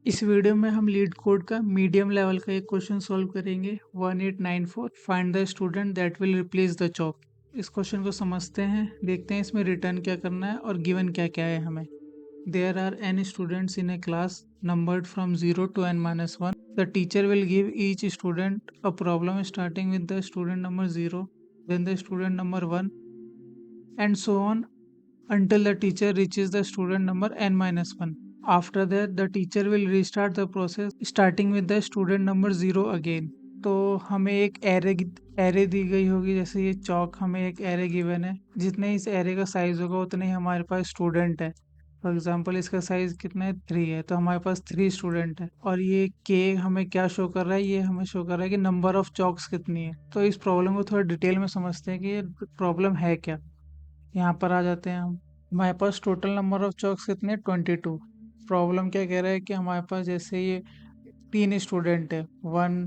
इस वीडियो में हम लीड कोड का मीडियम लेवल का एक क्वेश्चन सॉल्व करेंगे 1894 find the student that will replace the chalk. इस क्वेश्चन को समझते हैं, देखते हैं इसमें रिटर्न क्या करना है और गिवन क्या क्या है हमें। There are n students in a class numbered from 0 to n-1. The teacher will give each student a problem starting with the student number 0, then the student number 1 and so on until the teacher reaches the student number n-1. After that, the teacher will restart the process starting with the student number 0 again. तो हमें एक array दी गई होगी, जैसे ये चौक हमें एक array given है, जितने इस एरे का साइज होगा उतने ही हमारे पास स्टूडेंट है। फॉर एग्जांपल इसका साइज कितना है, 3 है, तो हमारे पास 3 स्टूडेंट है। और ये के हमें क्या शो कर रहा है, ये हमें शो कर रहा है कि नंबर ऑफ चौक्स कितनी है। तो इस प्रॉब्लम को थोड़ा डिटेल में समझते हैं कि ये प्रॉब्लम है क्या। यहाँ पर आ जाते हैं हम। हमारे पास टोटल नंबर ऑफ चॉक्स कितने, 22। प्रॉब्लम क्या कह रहा है कि हमारे पास जैसे ये 3 स्टूडेंट है, 1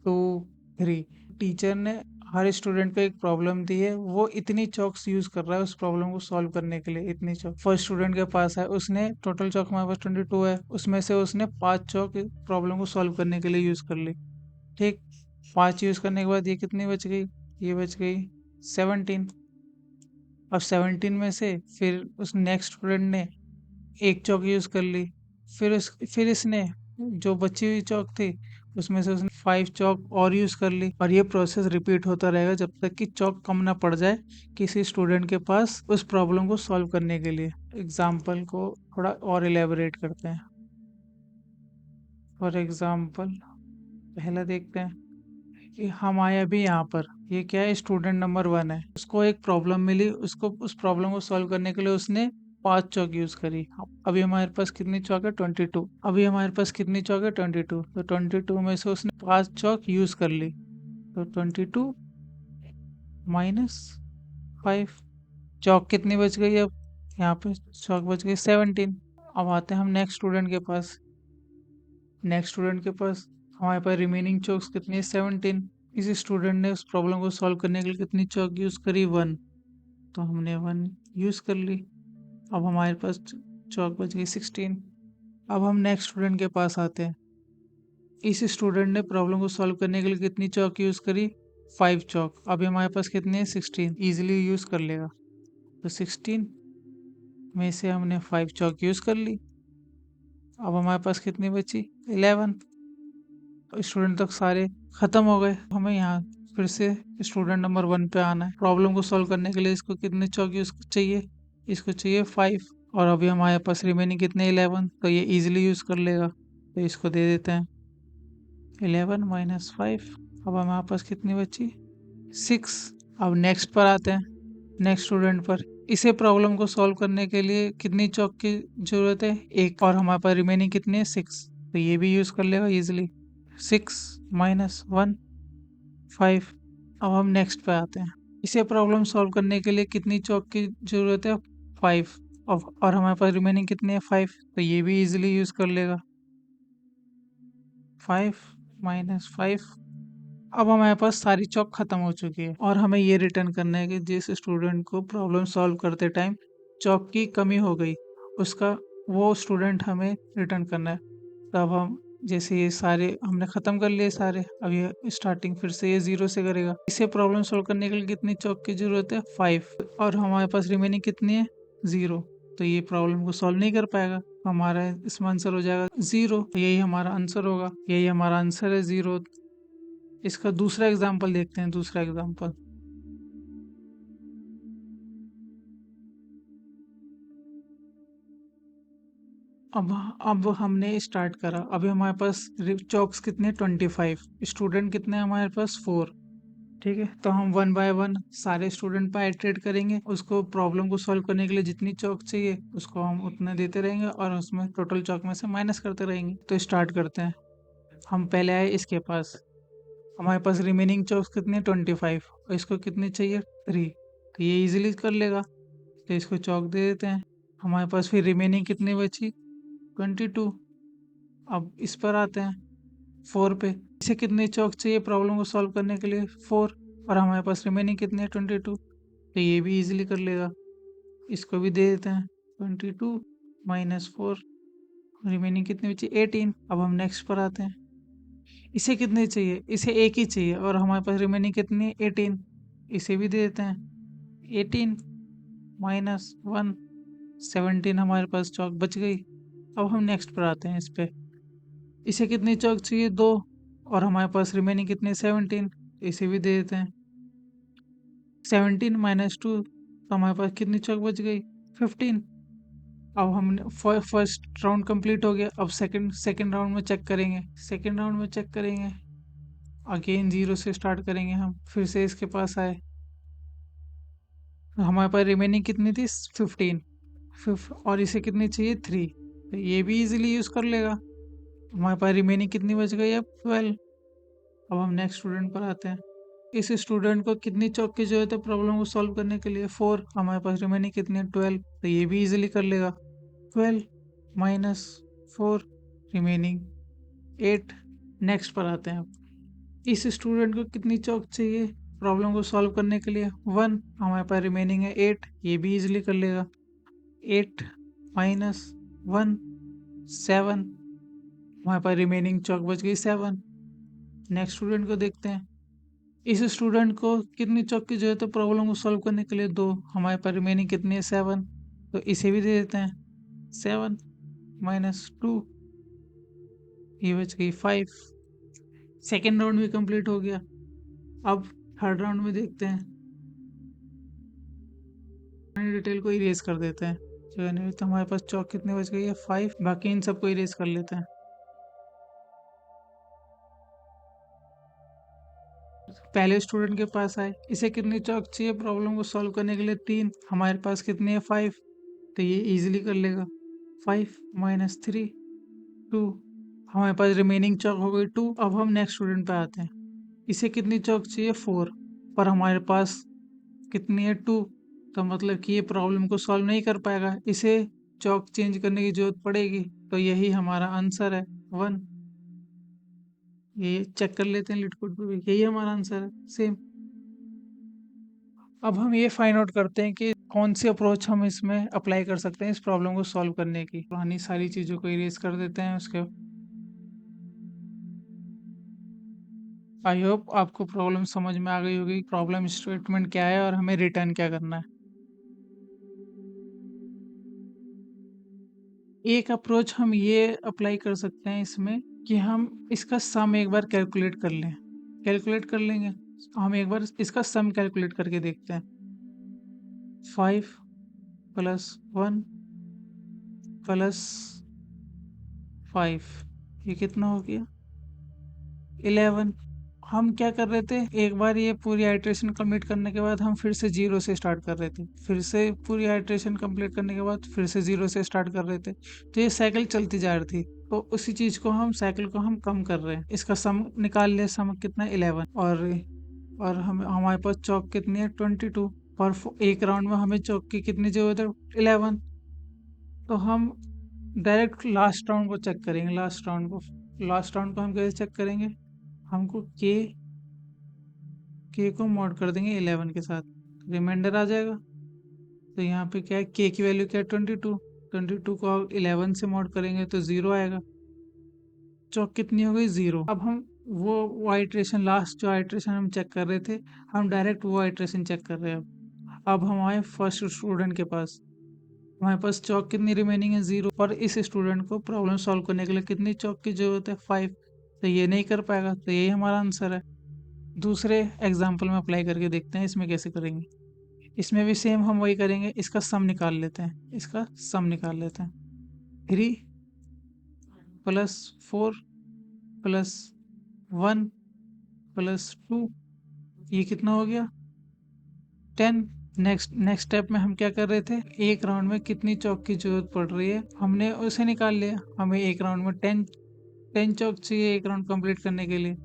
2 3। टीचर ने हर स्टूडेंट को एक प्रॉब्लम दी है, वो इतनी चॉक्स यूज कर रहा है उस प्रॉब्लम को सॉल्व करने के लिए। इतनी चॉक फर्स्ट स्टूडेंट के पास है, उसने टोटल चॉक हमारे पास 22 है, उसमें से उसने 5 चॉक प्रॉब्लम को सॉल्व करने के लिए यूज कर ली। ठीक, 5 यूज करने के बाद ये कितनी बच गई, ये बच गई 17। अब 17 में से फिर उस नेक्स्ट स्टूडेंट ने एक चौक यूज कर ली। फिर इसने जो बची हुई चौक थी उसमें से उसने 5 चौक और यूज कर ली, और ये प्रोसेस रिपीट होता रहेगा जब तक कि चौक कम ना पड़ जाए किसी स्टूडेंट के पास उस प्रॉब्लम को सॉल्व करने के लिए। एग्जाम्पल को थोड़ा और इलेबोरेट करते हैं। फॉर एग्जाम्पल पहला देखते हैं कि हम आए अभी यहाँ पर, ये क्या है, स्टूडेंट नंबर 1 है, उसको एक प्रॉब्लम मिली, उसको उस प्रॉब्लम को सॉल्व करने के लिए उसने 5 चौक यूज करी। अभी हमारे पास कितनी चौक है, 22। अभी हमारे पास कितनी चौक है, 22। तो 22 में से उसने 5 चौक यूज कर ली, तो 22 माइनस 5। चौक कितनी बच गई अब, यहाँ पे चौक बच गई 17। अब आते हैं हम नेक्स्ट स्टूडेंट के पास। नेक्स्ट स्टूडेंट के पास हमारे पास रिमेनिंग चौक्स कितनी है, 17। इस स्टूडेंट ने उस प्रॉब्लम को सॉल्व करने के लिए कितनी चौक यूज करी, 1। तो हमने 1 यूज कर ली। अब हमारे पास चौक बच गई 16। अब हम नेक्स्ट स्टूडेंट के पास आते हैं। इस स्टूडेंट ने प्रॉब्लम को सॉल्व करने के लिए कितनी चौक यूज करी, 5 चौक। अभी हमारे पास कितनी है, 16, इजीली यूज कर लेगा। तो 16 में से हमने 5 चौक यूज कर ली। अब हमारे पास कितनी बची, 11। स्टूडेंट तक सारे खत्म हो गए। हमें यहाँ फिर से स्टूडेंट नंबर 1 पे आना है। प्रॉब्लम को सॉल्व करने के लिए इसको कितने चौक यूज चाहिए, इसको चाहिए 5। और अभी हमारे पास रिमेनिंग कितने, 11, तो ये इजीली यूज कर लेगा। तो इसको दे देते हैं 11 माइनस 5। अब हमारे पास कितनी बची, 6। अब नेक्स्ट पर आते हैं, नेक्स्ट स्टूडेंट पर। इसे प्रॉब्लम को सॉल्व करने के लिए कितनी चौक की जरूरत है, एक। और हमारे पास रिमेनिंग कितनी है, 6, तो ये भी यूज कर लेगा इजिली। 6 माइनस 1 5। अब हम नेक्स्ट पे आते हैं। इसे प्रॉब्लम सॉल्व करने के लिए कितनी चौक की जरूरत है, 5। और हमारे पास रिमेनिंग कितनी है, 5, तो ये भी इजीली यूज कर लेगा। 5 माइनस 5। अब हमारे पास सारी चौक खत्म हो चुकी है, और हमें ये रिटर्न करना है कि जिस स्टूडेंट को प्रॉब्लम सॉल्व करते टाइम चौक की कमी हो गई, उसका वो स्टूडेंट हमें रिटर्न करना है। तब हम जैसे ये सारे हमने ख़त्म कर लिए सारे, अब ये स्टार्टिंग फिर से ये 0 से करेगा। इसे प्रॉब्लम सॉल्व करने के लिए कितनी चौक की ज़रूरत है, 5। और हमारे पास रिमेनिंग कितनी है, 0। तो ये प्रॉब्लम को सॉल्व नहीं कर पाएगा, हमारा इसमें आंसर हो जाएगा 0। यही हमारा आंसर होगा, यही हमारा आंसर है, 0। इसका दूसरा एग्जाम्पल देखते हैं। दूसरा एग्जाम्पल, अब हमने स्टार्ट करा। अभी हमारे पास चौक्स कितने, 25। स्टूडेंट कितने हैं हमारे पास, 4। ठीक है, तो हम 1 बाय 1 सारे स्टूडेंट पर आइटरेट करेंगे। उसको प्रॉब्लम को सॉल्व करने के लिए जितनी चौक चाहिए उसको हम उतने देते रहेंगे, और उसमें टोटल चौक में से माइनस करते रहेंगे। तो स्टार्ट करते हैं। हम पहले आए इसके पास, हमारे पास रिमेनिंग चौक्स कितने, 25, और इसको कितनी चाहिए, 3। तो ये इजीली कर लेगा, तो इसको चौक दे देते हैं। हमारे पास फिर रिमेनिंग कितनी बची, 22। अब इस पर आते हैं, 4 पे। इसे कितनी चौक चाहिए प्रॉब्लम को सॉल्व करने के लिए, 4। और हमारे पास रिमेनिंग कितनी है, 22। तो ये भी इजीली कर लेगा, इसको भी दे देते हैं। 22 माइनस 4 रिमेनिंग कितनी बची 18। अब हम नेक्स्ट पर आते हैं। इसे कितनी चाहिए, इसे एक ही चाहिए और हमारे पास रिमेनिंग कितनी है 18। इसे भी दे देते हैं 18 माइनस 1 17 हमारे पास चौक बच गई। अब हम नेक्स्ट पर आते हैं इस पे। इसे कितनी चौक चाहिए 2 और हमारे पास रिमेनिंग कितनी 17। इसे भी दे देते हैं 17 माइनस 2 तो हमारे पास कितनी चौक बच गई 15। अब हमने फर्स्ट राउंड कंप्लीट हो गया। अब सेकंड सेकंड राउंड में चेक करेंगे। सेकंड राउंड में चेक करेंगे अगेन 0 से स्टार्ट करेंगे। हम फिर से इसके पास आए। हमारे पास रिमेनिंग कितनी थी 15 और इसे कितनी चाहिए 3। तो ये भी इजीली यूज़ कर लेगा। हमारे पास रिमेनिंग कितनी बच गई अब 12। अब हम नेक्स्ट स्टूडेंट पर आते हैं। इस स्टूडेंट को कितनी चौक की जरूरत है प्रॉब्लम को सॉल्व करने के लिए 4। हमारे पास रिमेनिंग कितनी है 12। तो ये भी इजीली कर लेगा 12 माइनस 4 रिमेनिंग 8। नेक्स्ट पर आते हैं। अब इस स्टूडेंट को कितनी चौक चाहिए प्रॉब्लम को सॉल्व करने के लिए 1। हमारे पास रिमेनिंग है 8। ये भी इजीली कर लेगा 8 माइनस 1 7। हमारे पास रिमेनिंग चौक बच गई 7। नेक्स्ट स्टूडेंट को देखते हैं। इस स्टूडेंट को कितनी चौक की जरूरत है प्रॉब्लम को सॉल्व करने के लिए 2। हमारे पास रिमेनिंग कितनी है 7। तो इसे भी दे देते हैं 7 माइनस 2 ये बच गई 5। सेकेंड राउंड भी कंप्लीट हो गया। अब थर्ड राउंड में देखते हैं। डिटेल को इरेज कर देते हैं। तो हमारे पास चौक कितनी बच गई है 5। बाकी इन सबको इरेज कर लेते हैं। पहले स्टूडेंट के पास आए। इसे कितनी चौक चाहिए प्रॉब्लम को सॉल्व करने के लिए 3। हमारे पास कितनी है 5। तो ये इजीली कर लेगा 5 माइनस 3 2। हमारे पास रिमेनिंग चौक हो गई 2। अब हम नेक्स्ट स्टूडेंट पे आते हैं। इसे कितनी चौक चाहिए 4 पर हमारे पास कितनी है 2। तो मतलब कि ये प्रॉब्लम को सॉल्व नहीं कर पाएगा। इसे चौक चेंज करने की जरूरत पड़ेगी। तो यही हमारा आंसर है 1। ये चेक कर लेते हैं लिटकोड पे भी यही हमारा आंसर है सेम। अब हम ये फाइंड आउट करते हैं कि कौन सी अप्रोच हम इसमें अप्लाई कर सकते हैं इस प्रॉब्लम को सॉल्व करने की। पुरानी सारी चीज़ों को इरेज कर देते हैं उसके। आई होप आपको प्रॉब्लम समझ में आ गई होगी। प्रॉब्लम स्टेटमेंट क्या है और हमें रिटर्न क्या करना है। एक अप्रोच हम ये अप्लाई कर सकते हैं इसमें कि हम इसका सम एक बार कैलकुलेट कर लें। कैलकुलेट कर लेंगे। हम एक बार इसका सम कैलकुलेट करके देखते हैं। 5 प्लस 1 प्लस 5 ये कितना हो गया 11। हम क्या कर रहे थे एक बार ये पूरी आइट्रेशन कंप्लीट करने के बाद हम फिर से 0 से स्टार्ट कर रहे थे। फिर से पूरी आइट्रेशन कंप्लीट करने के बाद फिर से 0 से स्टार्ट कर रहे थे। तो ये साइकिल चलती जा रही थी। तो उसी चीज़ को हम साइकिल को हम कम कर रहे हैं। इसका सम निकाल लिया। सम कितना 11 और हम हमारे पास चौक कितनी है 22। पर एक राउंड में हमें चौक की कितनी जरूरत है 11। तो हम डायरेक्ट लास्ट राउंड को हम कैसे चेक करेंगे। हमको के को मॉड कर देंगे 11 के साथ रिमाइंडर आ जाएगा। तो यहाँ पे क्या है के की वैल्यू क्या है 22। 22 को 11 से मॉड करेंगे तो 0 आएगा। चौक कितनी हो गई 0। अब हम वो आइट्रेशन लास्ट जो आइट्रेशन हम चेक कर रहे थे हम डायरेक्ट वो आइट्रेशन चेक कर रहे हैं। अब हम आए फर्स्ट स्टूडेंट के पास। हमारे पास चौक कितनी रिमेनिंग है 0 और इस स्टूडेंट को प्रॉब्लम सॉल्व करने के लिए कितनी चौक की जरूरत है 5। तो ये नहीं कर पाएगा। तो यही हमारा आंसर है। दूसरे एग्जाम्पल में अप्लाई करके देखते हैं इसमें कैसे करेंगे। इसमें भी सेम हम वही करेंगे। इसका सम निकाल लेते हैं। 3 प्लस 4 प्लस 1 प्लस 2 ये कितना हो गया 10। नेक्स्ट स्टेप में हम क्या कर रहे थे एक राउंड में कितनी चौक की जरूरत पड़ रही है हमने उसे निकाल लिया। हमें एक राउंड में 10 चौक चाहिए एक राउंड कंप्लीट करने के लिए।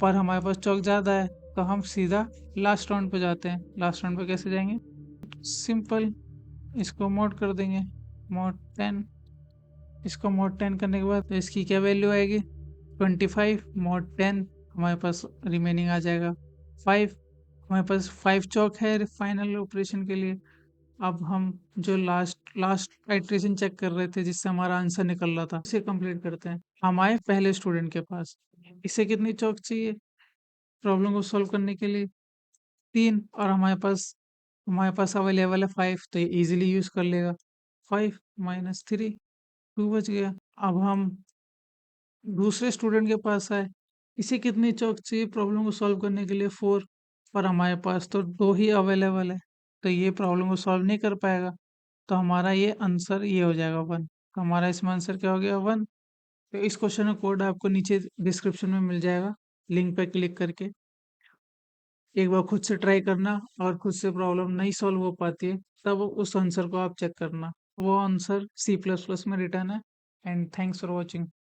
पर हमारे पास चौक ज़्यादा है तो हम सीधा लास्ट राउंड पे जाते हैं। लास्ट राउंड पे कैसे जाएंगे सिंपल इसको मोड कर देंगे मोड 10। इसको मोड 10 करने के बाद तो इसकी क्या वैल्यू आएगी 25 मोड 10। हमारे पास रिमेनिंग आ जाएगा 5। हमारे पास 5 चौक है फाइनल ऑपरेशन के लिए। अब हम जो लास्ट लास्ट आइटरेशन चेक कर रहे थे जिससे हमारा आंसर निकल रहा था इसे कंप्लीट करते हैं। हम आए पहले स्टूडेंट के पास। इसे कितनी चौक चाहिए प्रॉब्लम को सॉल्व करने के लिए? 3 और हमारे पास अवेलेबल है 5 तो ये इजीली यूज कर लेगा। 5 माइनस 3 2 बच गया। अब हम दूसरे स्टूडेंट के पास आए। इसे कितनी चौक चाहिए प्रॉब्लम को सॉल्व करने के लिए? 4 पर हमारे पास तो 2 ही अवेलेबल है तो ये प्रॉब्लम को सॉल्व नहीं कर पाएगा। तो हमारा ये आंसर ये हो जाएगा 1। तो हमारा इसमें आंसर क्या हो गया? 1। तो इस क्वेश्चन का कोड आपको नीचे डिस्क्रिप्शन में मिल जाएगा, लिंक पे क्लिक करके एक बार खुद से ट्राई करना और खुद से प्रॉब्लम नहीं सॉल्व हो पाती है तब उस आंसर को आप चेक करना। वो आंसर C++ में रिटर्न है। And thanks for watching.